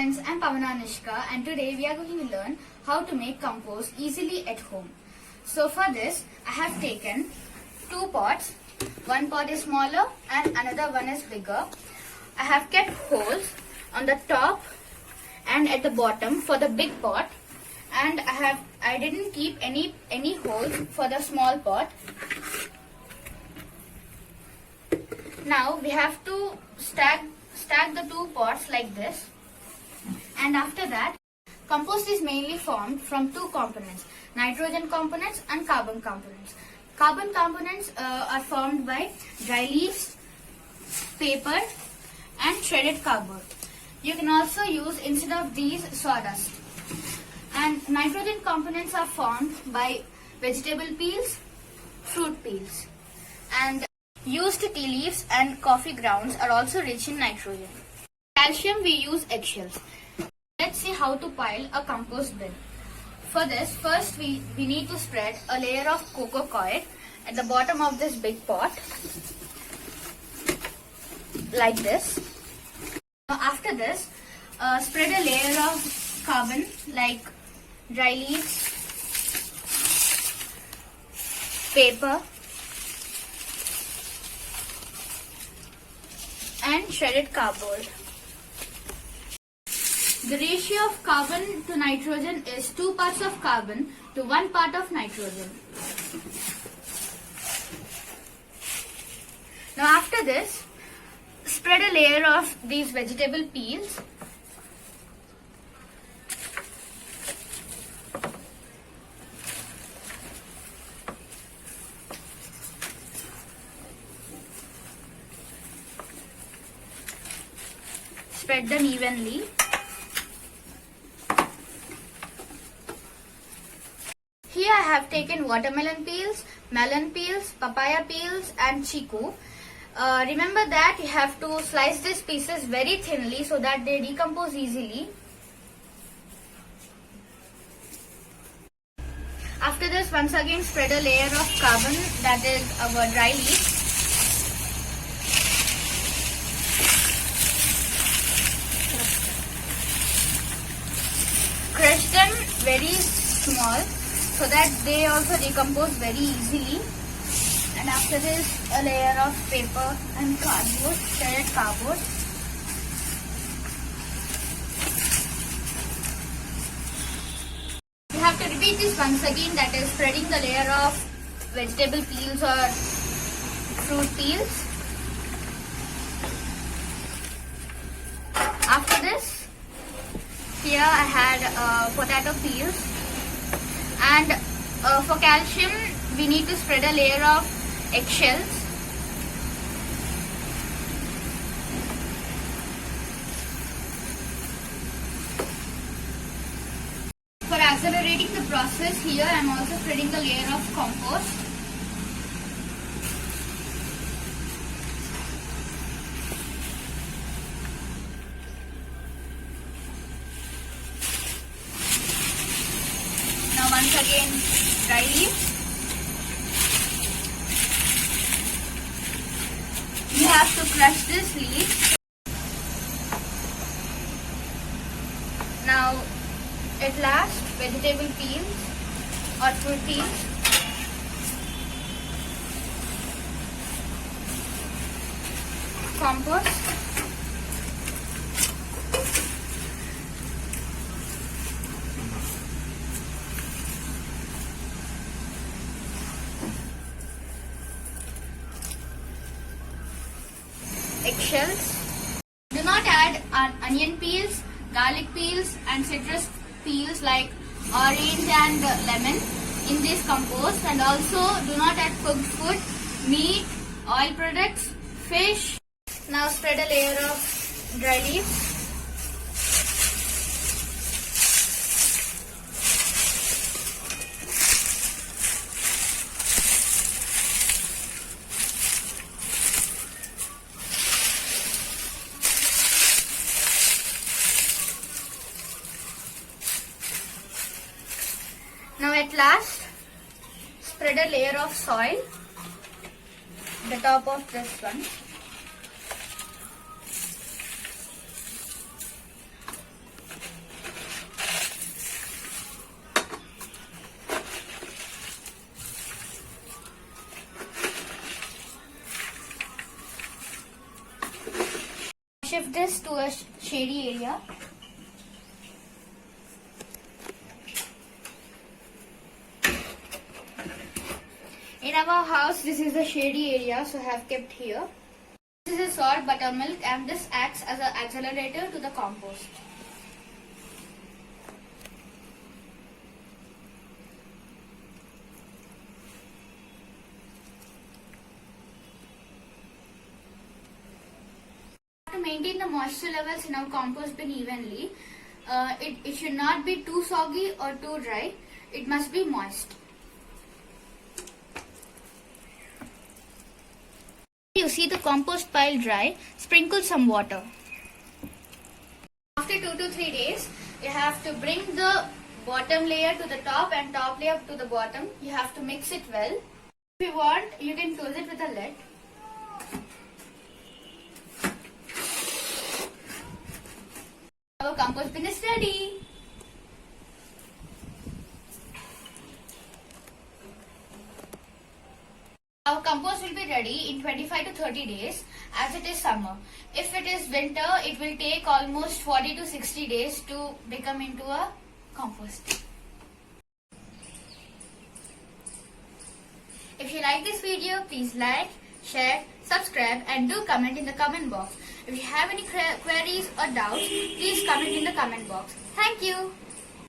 friends, I'm Pavana Nishka and today we are going to learn how to make compost easily at home. So for this, I have taken two pots. One pot is smaller and another one is bigger. I have kept holes on the top and at the bottom for the big pot, and I didn't keep any holes for the small pot. Now we have to stack the two pots like this, and after that, compost is mainly formed from two components: nitrogen components and carbon components. Carbon components are formed by dry leaves, paper and shredded cardboard. You can also use, instead of these, sawdust. And nitrogen components are formed by vegetable peels, fruit peels, and used tea leaves and coffee grounds are also rich in nitrogen. Calcium, we use eggshells. Let's see how to pile a compost bin. For this, first we need to spread a layer of coco coir at the bottom of this big pot, like this. After this, spread a layer of carbon like dry leaves, paper and shredded cardboard. The ratio of carbon to nitrogen is 2 parts of carbon to 1 part of nitrogen. Now after this, spread a layer of these vegetable peels. Spread them evenly. Here I have taken watermelon peels, melon peels, papaya peels and chiku. Remember that you have to slice these pieces very thinly so that they decompose easily. After this, once again spread a layer of carbon, that is our dry leaf. Crush them very small so that they also decompose very easily. And after this, a layer of paper and cardboard, shredded cardboard. You have to repeat this once again, that is spreading the layer of vegetable peels or fruit peels. After this, here I had potato peels, and for calcium we need to spread a layer of eggshells. For accelerating the process, here I am also spreading the layer of compost. Now once again dry leaves. You have to crush this leaf. Now at last, vegetable peels or fruit peels. Compost. Eggshells. Do not add onion peels, garlic peels and citrus peels like orange and lemon in this compost, and also do not add cooked food, meat, oil products, fish. Now spread a layer of dry leaves. Now at last, spread a layer of soil at the top of this one. move this to a shady area. In our house, this is the shady area, so I have kept here. This is salt, buttermilk, and this acts as an accelerator to the compost. To maintain the moisture levels in our compost bin evenly, it should not be too soggy or too dry. It must be moist. You see the compost pile dry, sprinkle some water. After 2 to 3 days, you have to bring the bottom layer to the top and top layer to the bottom. You have to mix it well. If you want, you can close it with a lid. Our compost bin is ready. Our compost will be ready in 25 to 30 days as it is summer. If it is winter, it will take almost 40 to 60 days to become into a compost. If you like this video, please like, share, subscribe and do comment in the comment box. If you have any queries or doubts, please comment in the comment box. Thank you.